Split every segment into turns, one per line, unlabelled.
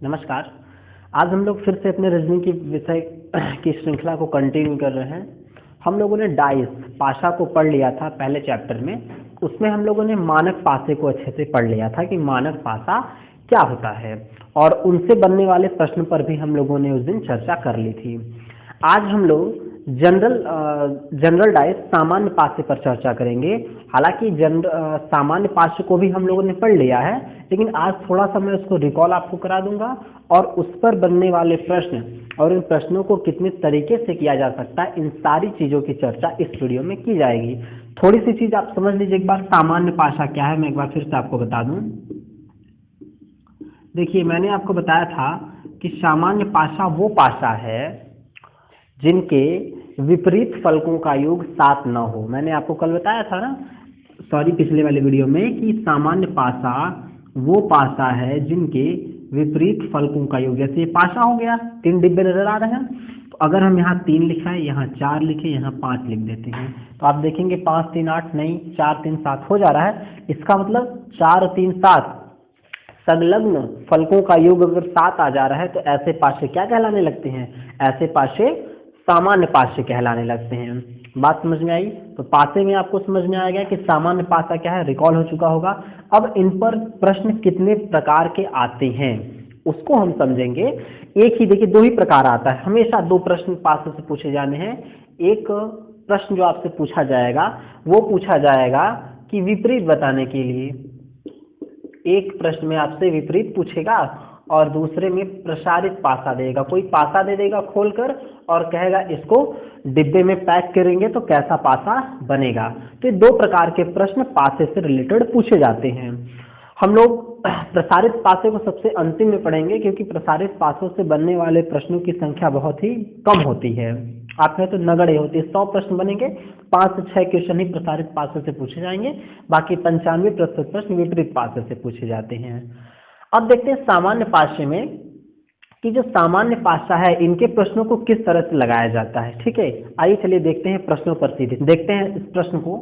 नमस्कार। आज हम लोग फिर से अपने रीजनिंग की विषय की श्रृंखला को कंटिन्यू कर रहे हैं। हम लोगों ने डाइस पाशा को पढ़ लिया था पहले चैप्टर में। उसमें हम लोगों ने मानक पासे को अच्छे से पढ़ लिया था कि मानक पासा क्या होता है, और उनसे बनने वाले प्रश्न पर भी हम लोगों ने उस दिन चर्चा कर ली थी। आज हम लोग जनरल डाइस सामान्य पासे पर चर्चा करेंगे। हालांकि सामान्य पासे को भी हम लोगों ने पढ़ लिया है, लेकिन आज थोड़ा सा मैं उसको रिकॉल आपको करा दूंगा और उस पर बनने वाले प्रश्न और इन प्रश्नों को कितने तरीके से किया जा सकता है, इन सारी चीजों की चर्चा इस वीडियो में की जाएगी। थोड़ी सी चीज आप समझ लीजिए एक बार, सामान्य पासा क्या है मैं एक बार फिर से आपको बता दूं। देखिए, मैंने आपको बताया था कि सामान्य पासा वो पासा है जिनके विपरीत फलकों का योग 7 न हो। मैंने आपको कल बताया था ना, पिछले वाले वीडियो में, कि सामान्य पासा वो पासा है जिनके विपरीत फलकों का योग, जैसे ये पासा हो गया, 3 डिब्बे नजर आ रहे हैं, तो अगर हम यहाँ 3 लिखा है, यहाँ 4 लिखे, यहाँ 5 लिख देते हैं, तो आप देखेंगे 5 3 8 नहीं, 4 3 7 हो जा रहा है। इसका मतलब 4 3 7 संलग्न फलकों का योग अगर 7 आ जा रहा है तो ऐसे पासे क्या कहलाने लगते हैं? ऐसे पासे सामान्य पासे कहलाने लगते हैं। बात समझ में आई? तो पासे में आपको समझ में आ गया कि सामान्य पासा क्या है, रिकॉल हो चुका होगा। अब इन पर प्रश्न कितने प्रकार के आते हैं उसको हम समझेंगे। एक ही, देखिए, 2 ही प्रकार आता है, हमेशा 2 प्रश्न पासे से पूछे जाने हैं। एक प्रश्न जो आपसे पूछा जाएगा वो पूछा जाएगा कि विपरीत बताने के लिए, एक प्रश्न में आपसे विपरीत पूछेगा और दूसरे में प्रसारित पासा देगा। कोई पासा दे देगा खोलकर और कहेगा इसको डिब्बे में पैक करेंगे तो कैसा पासा बनेगा। तो ये 2 प्रकार के प्रश्न पासे से रिलेटेड पूछे जाते हैं। हम लोग प्रसारित पासे को सबसे अंतिम में पढ़ेंगे, क्योंकि प्रसारित पासों से बनने वाले प्रश्नों की संख्या बहुत ही कम होती है। आप कहें तो नगण्य होती है। 100 प्रश्न बनेंगे, 5 से 6 क्वेश्चन ही प्रसारित पासों से पूछे जाएंगे, बाकी 95% प्रश्न विपरीत पासों से पूछे जाते हैं। अब देखते हैं सामान्य पासे में कि जो सामान्य पासा है इनके प्रश्नों को किस तरह से लगाया जाता है। ठीक है, आइए चलिए देखते हैं प्रश्नों पर सीधे देखते हैं इस प्रश्न को।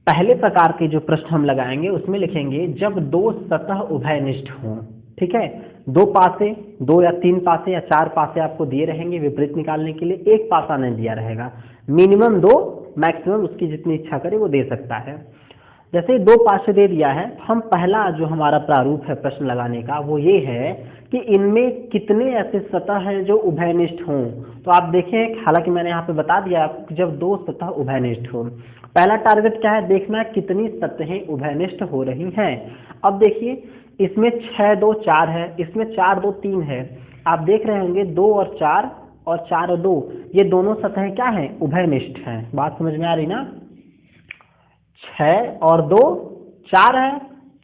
पहले प्रकार के जो प्रश्न हम लगाएंगे उसमें लिखेंगे जब 2 सतह उभयनिष्ठ हों। ठीक है, 2 पासे, 2 या 3 पासे या 4 पासे आपको दिए रहेंगे विपरीत निकालने के लिए, एक पासा नहीं दिया रहेगा। मिनिमम 2, मैक्सिमम उसकी जितनी इच्छा करे वो दे सकता है। जैसे 2 पासे दे दिया है, हम पहला जो हमारा प्रारूप है प्रश्न लगाने का वो ये है कि इनमें कितने ऐसे सतह हैं जो उभयनिष्ठ हों। तो आप देखें, हालांकि मैंने यहाँ पे बता दिया आपको कि जब 2 सतह उभयनिष्ठ हो, पहला टारगेट क्या है, देखना है कितनी सतहें उभयनिष्ठ हो रही हैं। अब देखिए, इसमें 6 2 4 है, इसमें 4 2 3 है। आप देख रहे होंगे 2 और 4 और 4 और 2, ये दोनों सतहें क्या हैं, उभयनिष्ठ हैं। बात समझ में आ रही ना? 6 और 2 4 है,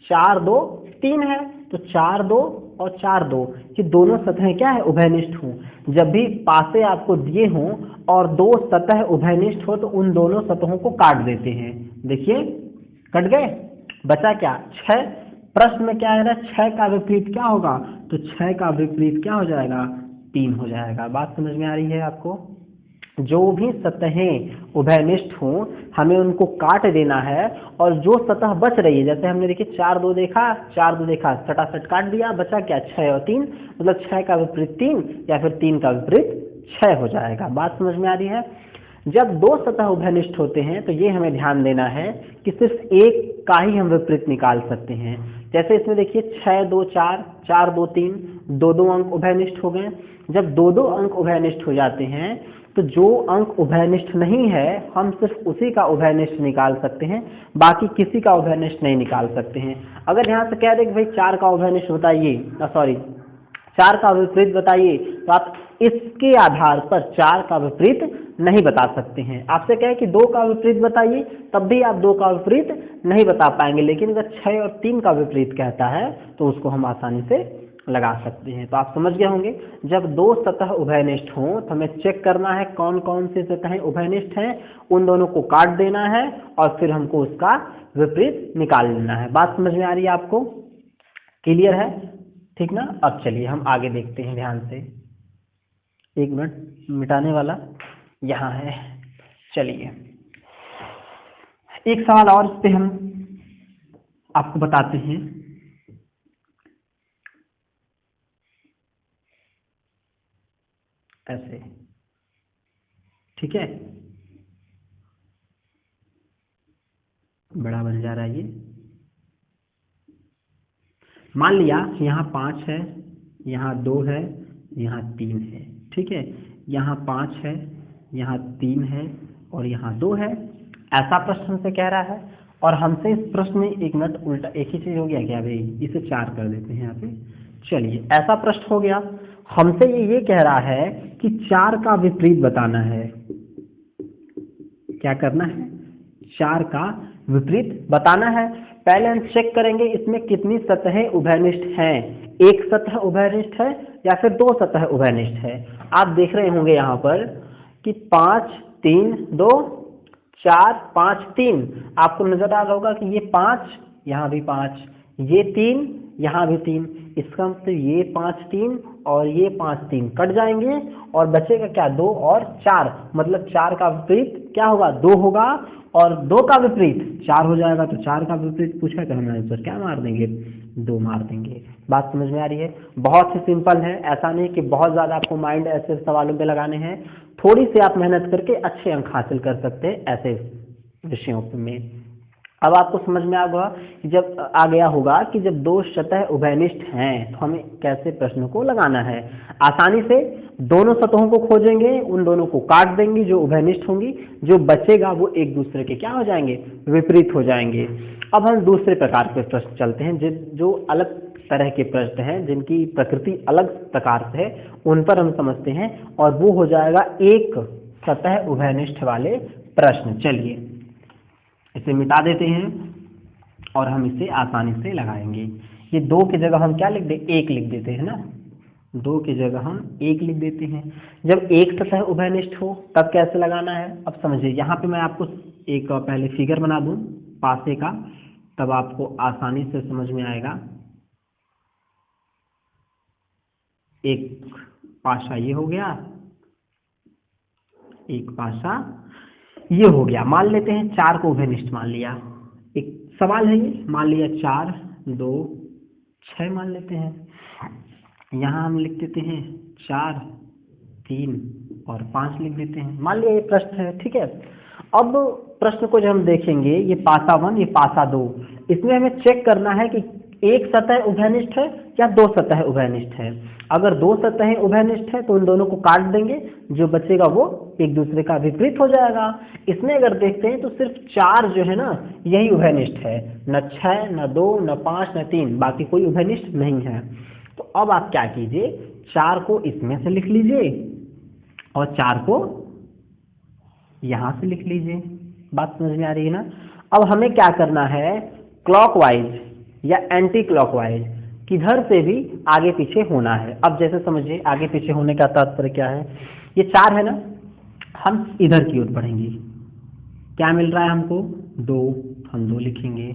4 2 3 है, तो 4 2 और 4 2 ये दोनों सतहें क्या है, उभयनिष्ठ हों। जब भी पासे आपको दिए हों और 2 सतह उभयनिष्ठ हो तो उन दोनों सतहों को काट देते हैं। देखिए, कट गए, बचा क्या, 6। प्रश्न में क्या है, 6 का विपरीत क्या होगा, तो 6 का विपरीत क्या हो जाएगा, 3 हो जाएगा। बात समझ में आ रही है आपको? जो भी सतहें उभयनिष्ठ हों हमें उनको काट देना है, और जो सतह बच रही है, जैसे हमने देखिए 4 2 देखा, 4 2 देखा, सटासट काट दिया, बचा क्या, 6 और 3, मतलब 6 का विपरीत 3 या फिर 3 का विपरीत 6 हो जाएगा। बात समझ में आ रही है? जब 2 सतह उभयनिष्ठ होते हैं तो ये हमें ध्यान देना है कि सिर्फ एक का ही हम विपरीत निकाल सकते हैं। जैसे इसमें देखिए 6 2 4, 4 2 3, 2 2 अंक उभयनिष्ठ हो गए। जब 2 2 अंक उभयनिष्ठ हो जाते हैं तो जो अंक उभयनिष्ठ नहीं है हम सिर्फ उसी का उभयनिष्ठ निकाल सकते हैं, बाकी किसी का उभयनिष्ठ नहीं निकाल सकते हैं। अगर यहाँ से कह दे कि भाई 4 का उभयनिष्ठ बताइए, 4 का विपरीत बताइए, तो आप इसके आधार पर 4 का विपरीत नहीं बता सकते हैं। आपसे कहे कि 2 का विपरीत बताइए, तब भी आप 2 का विपरीत नहीं बता पाएंगे, लेकिन अगर 6 और 3 का विपरीत कहता है तो उसको हम आसानी से लगा सकते हैं। तो आप समझ गए होंगे, जब 2 सतह उभयनिष्ठ हों तो हमें चेक करना है कौन कौन से सतहें उभयनिष्ठ हैं, उन दोनों को काट देना है और फिर हमको उसका विपरीत निकाल लेना है। बात समझ में आ रही है आपको? क्लियर है? ठीक ना? अब चलिए हम आगे देखते हैं ध्यान से। 1 मिनट, मिटाने वाला यहाँ है। चलिए, एक सवाल और इस पे हम आपको बताते हैं। ऐसे, ठीक है, बड़ा बन जा रहा है ये। मान लिया यहाँ 5 है, यहाँ 2 है, यहाँ 3 है, ठीक है, यहाँ 5 है, यहाँ 3 है और यहाँ 2 है। ऐसा प्रश्न हमसे कह रहा है और हमसे इस प्रश्न में एक मिनट उल्टा एक ही चीज हो गया क्या भाई, इसे 4 कर देते हैं यहाँ पे। चलिए ऐसा प्रश्न हो गया, हमसे ये कह रहा है कि 4 का विपरीत बताना है। क्या करना है, 4 का विपरीत बताना है। पहले हम चेक करेंगे इसमें कितनी सतहें उभयनिष्ठ हैं, एक सतह उभयनिष्ठ है या फिर 2 सतह उभयनिष्ठ है। आप देख रहे होंगे यहाँ पर कि 5 3 2 4 5 3, आपको नजर आ रहा होगा कि ये 5 यहाँ भी 5, ये 3 यहाँ भी 3, इसका मतलब ये 5 3 और ये 5 3 कट जाएंगे और बचेगा क्या, 2 और 4, मतलब 4 का विपरीत क्या होगा, 2 होगा और 2 का विपरीत 4 हो जाएगा। तो 4 का विपरीत पूछा तो हम आंसर क्या मार देंगे, 2 मार देंगे। बात समझ में आ रही है, बहुत ही सिंपल है, ऐसा नहीं कि बहुत ज़्यादा आपको माइंड ऐसे सवालों पे लगाने हैं, थोड़ी सी आप मेहनत करके अच्छे अंक हासिल कर सकते हैं ऐसे विषयों में। अब आपको समझ में आ गया होगा कि जब 2 सतह उभयनिष्ठ हैं तो हमें कैसे प्रश्न को लगाना है। आसानी से दोनों सतहों को खोजेंगे, उन दोनों को काट देंगे जो उभयनिष्ठ होंगी, जो बचेगा वो एक दूसरे के क्या हो जाएंगे, विपरीत हो जाएंगे। अब हम दूसरे प्रकार के प्रश्न चलते हैं, जो अलग तरह के प्रश्न हैं, जिनकी प्रकृति अलग प्रकार से है, उन पर हम समझते हैं और वो हो जाएगा एक सतह उभयनिष्ठ वाले प्रश्न। चलिए इसे मिटा देते हैं और हम इसे आसानी से लगाएंगे। ये 2 की जगह हम क्या लिख दे, 1 लिख देते हैं ना, 2 की जगह हम 1 लिख देते हैं। जब एक सतह उभयनिष्ठ हो तब कैसे लगाना है, अब समझिए। यहाँ पे मैं आपको एक पहले फिगर बना दूं पासे का, तब आपको आसानी से समझ में आएगा। एक पासा ये हो गया, एक पासा ये हो गया। मान लेते हैं 4 को उभयनिष्ठ मान लिया, एक सवाल है ये, मान लिया 4 2 6 मान लेते हैं। यहाँ हम लिख देते हैं 4 3 और 5 लिख देते हैं। मान लिया ये प्रश्न है, ठीक है। अब प्रश्न को जब हम देखेंगे, ये पासा 1 ये पासा 2, इसमें हमें चेक करना है कि एक सतह उभयनिष्ठ है या 2 सतह उभयनिष्ठ है। अगर 2 सतहें उभयनिष्ठ है तो उन दोनों को काट देंगे, जो बचेगा वो एक दूसरे का विपरीत हो जाएगा। इसमें अगर देखते हैं तो सिर्फ 4 जो है ना यही उभयनिष्ठ है, न 6 न 2 न 5 न 3, बाकी कोई उभयनिष्ठ नहीं है। तो अब आप क्या कीजिए, 4 को इसमें से लिख लीजिए और 4 को यहां से लिख लीजिए। बात समझ में आ रही है ना। अब हमें क्या करना है, क्लॉकवाइज या एंटी क्लॉकवाइज किधर से भी आगे पीछे होना है। अब जैसे समझिए आगे पीछे होने का तात्पर्य क्या है, ये 4 है ना, हम इधर की ओर बढ़ेंगे, क्या मिल रहा है हमको 2, हम 2 लिखेंगे।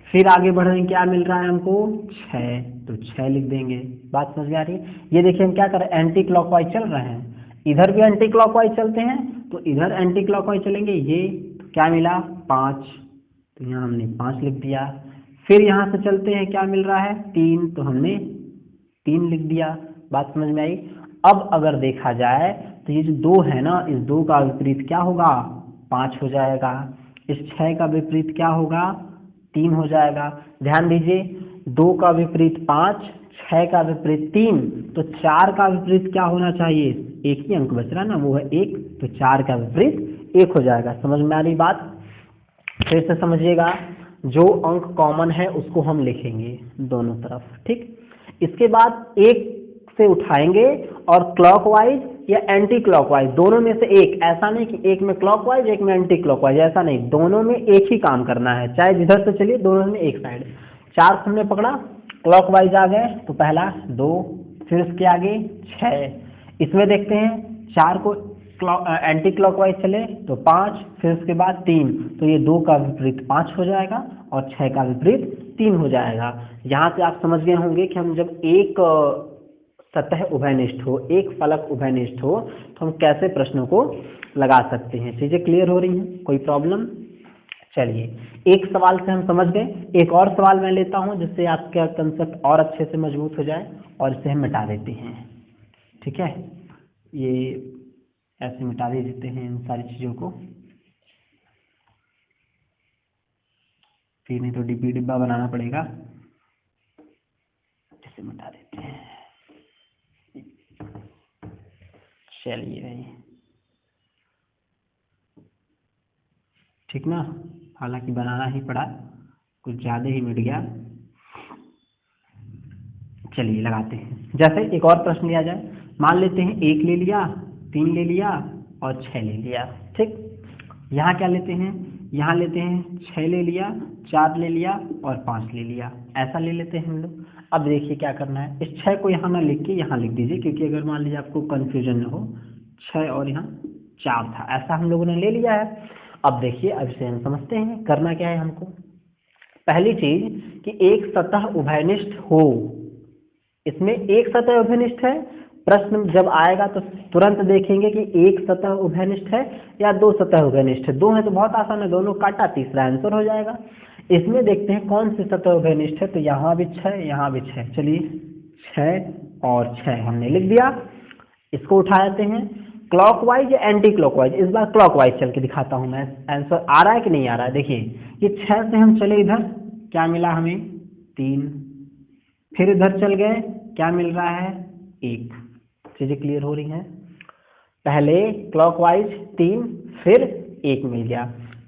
फिर आगे बढ़ेंगे, क्या मिल रहा है हमको 6, तो 6 लिख देंगे। बात समझ में आ रही है। ये देखिए हम क्या कर रहे हैं, एंटी क्लॉकवाइज चल रहे हैं, इधर भी एंटी क्लॉकवाइज चलते हैं तो इधर एंटी क्लॉकवाइज चलेंगे। ये तो क्या मिला 5, तो यहाँ हमने 5 लिख दिया। फिर यहाँ से चलते हैं, क्या मिल रहा है 3, तो हमने 3 लिख दिया। बात समझ में आई। अब अगर देखा जाए तो ये जो 2 है ना, इस 2 का विपरीत क्या होगा, 5 हो जाएगा। इस 6 का विपरीत क्या होगा, 3 हो जाएगा। ध्यान दीजिए, 2 का विपरीत 5, 6 का विपरीत 3, तो 4 का विपरीत क्या होना चाहिए, एक ही अंक बच रहा ना, वो है 1, तो 4 का विपरीत 1 हो जाएगा। समझ में आ रही बात। फिर से समझिएगा, जो अंक कॉमन है उसको हम लिखेंगे दोनों तरफ, ठीक। इसके बाद 1 से उठाएंगे और क्लॉकवाइज या एंटी क्लॉकवाइज दोनों में से एक, ऐसा नहीं कि एक में क्लॉकवाइज एक में एंटी क्लॉकवाइज, ऐसा नहीं, दोनों में एक ही काम करना है, चाहे जिधर से चलिए दोनों में एक साइड। 4 हमने पकड़ा, क्लॉकवाइज आ गए तो पहला 2, फिर उसके आगे 6। इसमें देखते हैं 4 को एंटी क्लॉकवाइज चले तो 5, फिर उसके बाद 3, तो ये 2 का विपरीत 5 हो जाएगा और 6 का विपरीत 3 हो जाएगा। यहाँ से आप समझ गए होंगे कि हम जब एक सतह उभयनिष्ठ हो, एक फलक उभयनिष्ठ हो, तो हम कैसे प्रश्नों को लगा सकते हैं। चीजें क्लियर हो रही हैं, कोई प्रॉब्लम। चलिए एक सवाल से हम समझ गए, एक और सवाल मैं लेता हूं जिससे आपका कंसेप्ट और अच्छे से मजबूत हो जाए, और इसे हम मिटा देते हैं, ठीक है। ये ऐसे मिटा दे देते हैं इन सारी चीज़ों को, फिर नहीं तो डिब्बा बनाना पड़ेगा। इसे मिटा देते हैं। चलिए भाई, ठीक ना, हालांकि बनाना ही पड़ा, कुछ ज़्यादा ही मिट गया। चलिए लगाते हैं। जैसे एक और प्रश्न लिया जाए, मान लेते हैं 1 ले लिया, 3 ले लिया और 6 ले लिया। ठीक, यहाँ क्या लेते हैं, यहाँ लेते हैं 6 ले लिया, 4 ले लिया और 5 ले लिया, ऐसा ले लेते हैं हम लोग। अब देखिए क्या करना है, इस 6 को यहाँ ना लिख के यहाँ लिख दीजिए, क्योंकि अगर मान लीजिए आपको कन्फ्यूजन न हो, 6 और यहाँ 4 था, ऐसा हम लोगों ने ले लिया है। अब देखिए, अब इसे हम समझते हैं करना क्या है हमको। पहली चीज कि एक सतह उभयनिष्ठ हो, इसमें एक सतह उभयनिष्ठ है। प्रश्न जब आएगा तो तुरंत देखेंगे कि एक सतह उभयनिष्ठ है या दो सतह उभयनिष्ठ है। दो है तो बहुत आसान है, दोनों काटा, तीसरा आंसर हो जाएगा। इसमें देखते हैं कौन सी सतह उभयनिष्ठ है, तो यहाँ भी 6, यहाँ भी 6। चलिए 6 और 6 हमने लिख दिया। इसको उठा लेते हैं क्लॉकवाइज या एंटी क्लॉकवाइज। इस बार क्लॉकवाइज चल के दिखाता हूं मैं, आंसर आ रहा है कि नहीं आ रहा है। देखिए ये 6 से हम चले इधर, क्या मिला हमें 3, फिर इधर चल गए, क्या मिल रहा है 1। चीजें क्लियर हो रही हैं। पहले क्लॉकवाइज 3, फिर 1 मिल गया।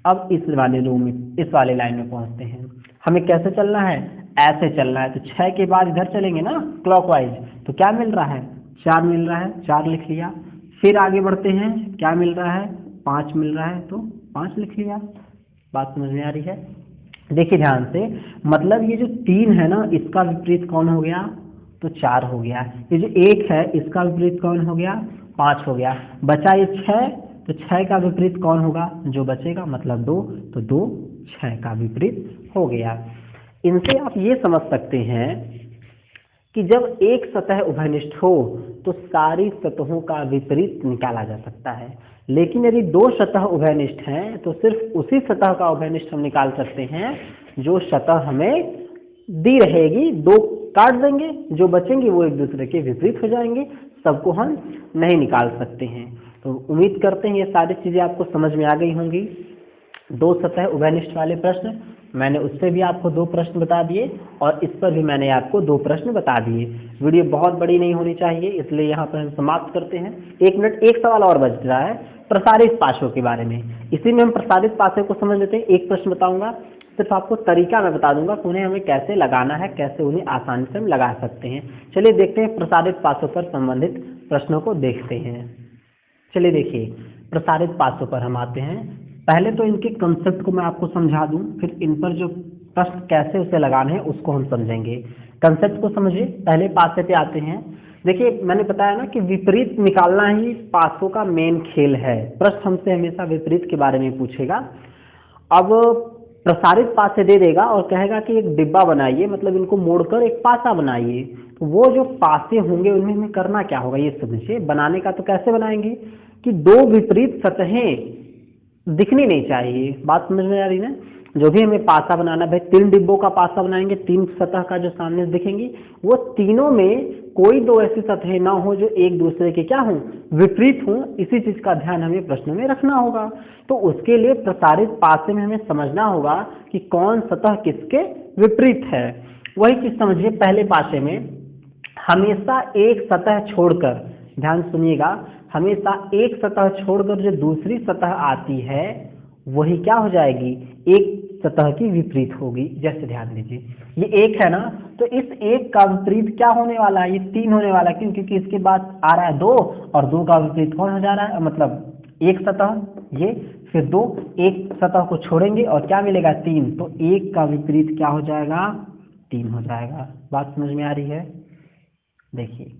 अब इस वाले रो में, इस वाले लाइन में पहुंचते हैं। हमें कैसे चलना है, ऐसे चलना है। तो 6 के बाद इधर चलेंगे ना क्लॉकवाइज, तो क्या मिल रहा है 4 मिल रहा है, 4 लिख लिया। फिर आगे बढ़ते हैं, क्या मिल रहा है 5 मिल रहा है, तो 5 लिख लिया। बात समझ में आ रही है। देखिए ध्यान से, मतलब ये जो 3 है ना, इसका विपरीत कौन हो गया, तो 4 हो गया। ये जो 1 है, इसका विपरीत कौन हो गया, 5 हो गया। बचा ये 6, तो 6 का विपरीत कौन होगा, जो बचेगा मतलब 2, तो 2 6 का विपरीत हो गया। इनसे आप ये समझ सकते हैं कि जब एक सतह उभयनिष्ठ हो तो सारी सतहों का विपरीत निकाला जा सकता है, लेकिन यदि दो सतह उभयनिष्ठ हैं तो सिर्फ उसी सतह का उभयनिष्ठ हम निकाल सकते हैं जो सतह हमें दी रहेगी। दो काट देंगे, जो बचेंगे वो एक दूसरे के विपरीत हो जाएंगे, सबको हम नहीं निकाल सकते हैं। तो उम्मीद करते हैं ये सारी चीजें आपको समझ में आ गई होंगी। दो सतह उभयनिष्ठ वाले प्रश्न मैंने उस पर भी आपको 2 प्रश्न बता दिए और इस पर भी मैंने आपको 2 प्रश्न बता दिए। वीडियो बहुत बड़ी नहीं होनी चाहिए, इसलिए यहाँ पर हम समाप्त करते हैं। 1 मिनट, एक सवाल और बच रहा है प्रसारित पाशों के बारे में। इसी में हम प्रसारित पाशों को समझ लेते हैं। एक प्रश्न बताऊंगा, सिर्फ आपको तरीका मैं बता दूंगा कि उन्हें हमें कैसे लगाना है, कैसे उन्हें आसानी से हम लगा सकते हैं। चलिए देखते हैं, प्रसारित पाशों पर संबंधित प्रश्नों को देखते हैं। चलिए देखिए, प्रसारित पाशों पर हम आते हैं। पहले तो इनके कंसेप्ट को मैं आपको समझा दूं, फिर इन पर जो प्रश्न कैसे उसे लगाने हैं उसको हम समझेंगे। कंसेप्ट को समझिए, पहले पासे पे आते हैं। देखिए मैंने बताया ना कि विपरीत निकालना ही पासों का मेन खेल है। प्रश्न हमसे हमेशा विपरीत के बारे में पूछेगा। अब प्रसारित पासे दे देगा और कहेगा कि एक डिब्बा बनाइए, मतलब इनको मोड़कर एक पासा बनाइए। तो वो जो पासे होंगे उनमें हमें करना क्या होगा ये समझिए। बनाने का तो कैसे बनाएंगे कि दो विपरीत सतहें दिखनी नहीं चाहिए। बात समझ में आ रही ना। जो भी हमें पासा बनाना, भाई 3 डिब्बों का पासा बनाएंगे, 3 सतह का जो सामने दिखेंगी, वो तीनों में कोई 2 ऐसी सतहें ना हो जो एक दूसरे के क्या हों, विपरीत हों। इसी चीज का ध्यान हमें प्रश्न में रखना होगा। तो उसके लिए प्रसारित पासे में हमें समझना होगा कि कौन सतह किसके विपरीत है। वही चीज समझिए, पहले पासे में हमेशा एक सतह छोड़कर, ध्यान सुनिएगा, हमेशा एक सतह छोड़कर जो दूसरी सतह आती है वही क्या हो जाएगी, एक सतह की विपरीत होगी। जैसे ध्यान दीजिए, ये 1 है ना, तो इस 1 का विपरीत क्या होने वाला है, ये 3 होने वाला है। क्यों, क्योंकि इसके बाद आ रहा है 2 और 2 का विपरीत कौन हो जा रहा है, मतलब एक सतह ये, फिर 2, एक सतह को छोड़ेंगे और क्या मिलेगा 3, तो 1 का विपरीत क्या हो जाएगा, 3 हो जाएगा। बात समझ में आ रही है। देखिए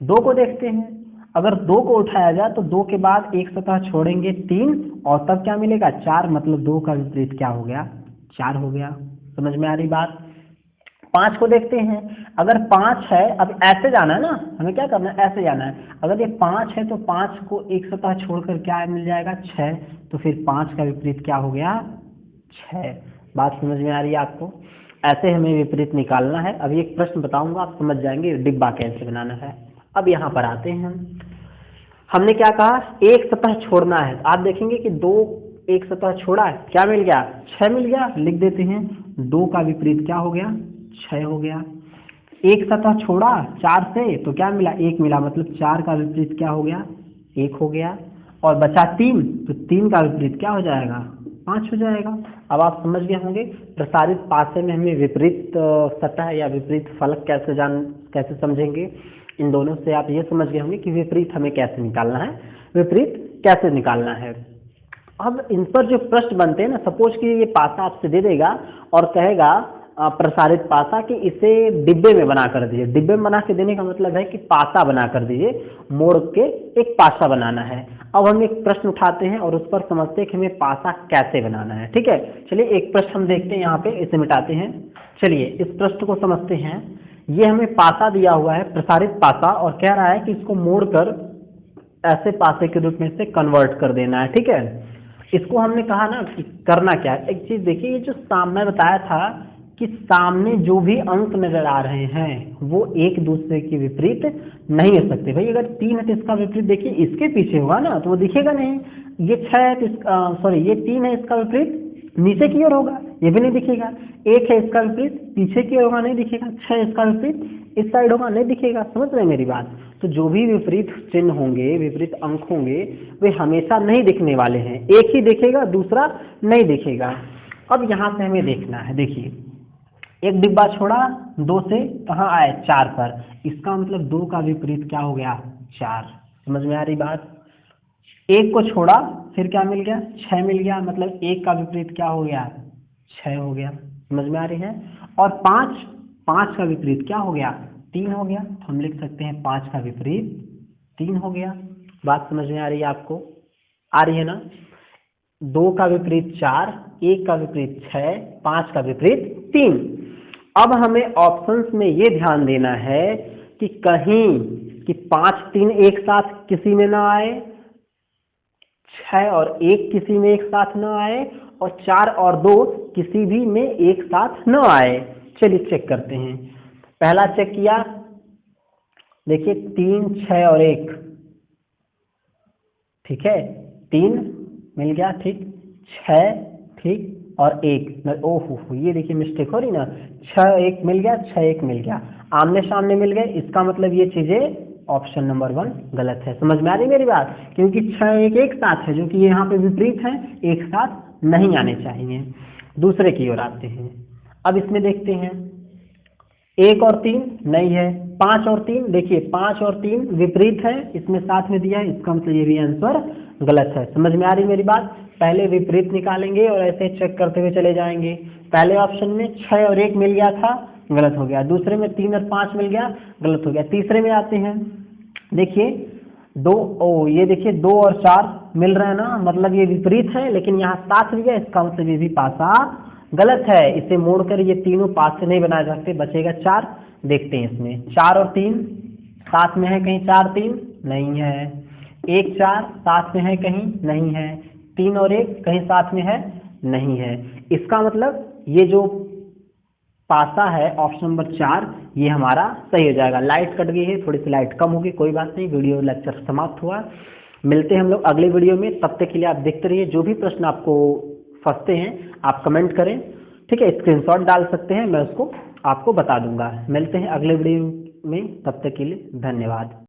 2 को देखते हैं, अगर 2 को उठाया जाए तो 2 के बाद एक सतह छोड़ेंगे 3 और तब क्या मिलेगा 4, मतलब 2 का विपरीत क्या हो गया, 4 हो गया। समझ में आ रही बात। 5 को देखते हैं, अगर 5 है, अब ऐसे जाना है ना, हमें क्या करना है, ऐसे जाना है। अगर ये 5 है तो 5 को एक सतह छोड़कर क्या मिल जाएगा 6, तो फिर 5 का विपरीत क्या हो गया 6। बात समझ में आ रही है आपको। ऐसे हमें विपरीत निकालना है। अभी एक प्रश्न बताऊंगा, आप समझ जाएंगे डिब्बा कैसे बनाना है। अब यहाँ पर आते हैं हमने क्या कहा, एक सतह छोड़ना है। आप देखेंगे कि दो एक सतह छोड़ा है, क्या मिल गया, 6 मिल गया। लिख देते हैं, 2 का विपरीत क्या हो गया, 6 हो गया। एक सतह छोड़ा 4 से तो क्या मिला, 1 मिला, मतलब 4 का विपरीत क्या हो गया, 1 हो गया। और बचा 3, तो 3 का विपरीत क्या हो जाएगा, 5 हो जाएगा। अब आप समझ गए होंगे प्रसारित पासे में हमें विपरीत सतह या विपरीत फलक कैसे समझेंगे। इन दोनों से आप ये समझ गए होंगे कि विपरीत हमें कैसे निकालना है, विपरीत कैसे निकालना है। अब इन पर जो प्रश्न बनते हैं ना, सपोज कि ये पासा आपसे दे देगा और कहेगा प्रसारित पासा कि इसे डिब्बे में बना कर दीजिए। डिब्बे में बना के देने का मतलब है कि पासा बना कर दीजिए, मोड़ के एक पासा बनाना है। अब हम एक प्रश्न उठाते हैं और उस पर समझते हैं कि हमें पासा कैसे बनाना है। ठीक है, चलिए एक प्रश्न हम देखते हैं यहाँ पे, इसे मिटाते हैं। चलिए इस प्रश्न को समझते हैं। ये हमें पासा दिया हुआ है, प्रसारित पासा, और कह रहा है कि इसको मोड़कर ऐसे पासे के रूप में से कन्वर्ट कर देना है। ठीक है, इसको हमने कहा ना कि करना क्या है। एक चीज देखिए, ये जो सामने बताया था कि सामने जो भी अंक नजर आ रहे हैं वो एक दूसरे के विपरीत नहीं हो सकते। भाई अगर 3 है तो इसका विपरीत देखिए इसके पीछे होगा ना, तो वो दिखेगा नहीं। ये 6 है तो सॉरी ये 3 है, इसका विपरीत नीचे की ओर होगा, ये भी नहीं दिखेगा। 1 है, इसका विपरीत पीछे की ओर होगा, नहीं दिखेगा। 6 इसका विपरीत इस साइड होगा, नहीं दिखेगा। समझ रहे हैं मेरी बात। तो जो भी विपरीत चिन्ह होंगे, विपरीत अंक होंगे, वे हमेशा नहीं दिखने वाले हैं। एक ही दिखेगा, दूसरा नहीं दिखेगा। अब यहां से हमें देखना है, देखिए एक डिब्बा छोड़ा 2 से कहाँ आए, 4 पर। इसका मतलब 2 का विपरीत क्या हो गया, 4। समझ में आ रही बात। 1 को छोड़ा फिर क्या मिल गया, 6 मिल गया, मतलब 1 का विपरीत क्या हो गया, 6 हो गया। समझ में आ रही है। और 5 का विपरीत क्या हो गया, 3 हो गया। तो हम लिख सकते हैं 5 का विपरीत 3 हो गया। बात समझ में आ रही है आपको, आ रही है ना। 2 का विपरीत 4, 1 का विपरीत 6, 5 का विपरीत 3। अब हमें ऑप्शंस में ये ध्यान देना है कि कहीं कि 5 3 एक साथ किसी में ना आए, 6 और 1 किसी में एक साथ न आए, और 4 और 2 किसी भी में एक साथ न आए। चलिए चेक करते हैं। पहला चेक किया, देखिए 3 6 और 1, ठीक है, 3 मिल गया, ठीक, 6 ठीक, और 1, ओहो ये देखिए मिस्टेक हो रही ना, 6 1 मिल गया, 6 1 मिल गया, आमने सामने मिल गए। इसका मतलब ये चीजें ऑप्शन नंबर 1 गलत है। समझ में आ रही मेरी बात, क्योंकि 6 1 एक साथ है, जो कि यहाँ पे विपरीत है, एक साथ नहीं आने चाहिए। दूसरे की ओर आते हैं। अब इसमें देखते हैं, 1 और 3 नहीं है, 5 और 3, देखिए 5 और 3 विपरीत है, इसमें साथ में दिया है, इसका मतलब ये भी आंसर गलत है। समझ में आ रही मेरी बात। पहले विपरीत निकालेंगे और ऐसे चेक करते हुए चले जाएंगे। पहले ऑप्शन में 6 और 1 मिल गया था, गलत हो गया। दूसरे में 3 और 5 मिल गया, गलत हो गया। तीसरे में आते हैं, देखिए 2, ये देखिए 2 और 4 मिल रहे हैं ना, मतलब ये विपरीत है, लेकिन यहाँ साथ दिया, इसका मतलब ये भी पासा गलत है। इसे मोड़कर ये तीनों पास से नहीं बनाए जा सकते, बचेगा 4। देखते हैं इसमें 4 और 3 साथ में है कहीं, 4 3 नहीं है, 1 4 साथ में है कहीं, नहीं है, 3 और 1 कहीं साथ में है, नहीं है। इसका मतलब ये जो पासा है ऑप्शन नंबर 4, ये हमारा सही हो जाएगा। लाइट कट गई है, थोड़ी सी लाइट कम होगी, कोई बात नहीं। वीडियो लेक्चर समाप्त हुआ। मिलते हैं हम लोग अगले वीडियो में, तब तक के लिए आप देखते रहिए। जो भी प्रश्न आपको फंसते हैं आप कमेंट करें, ठीक है, स्क्रीनशॉट डाल सकते हैं, मैं उसको आपको बता दूंगा। मिलते हैं अगले वीडियो में, तब तक के लिए धन्यवाद।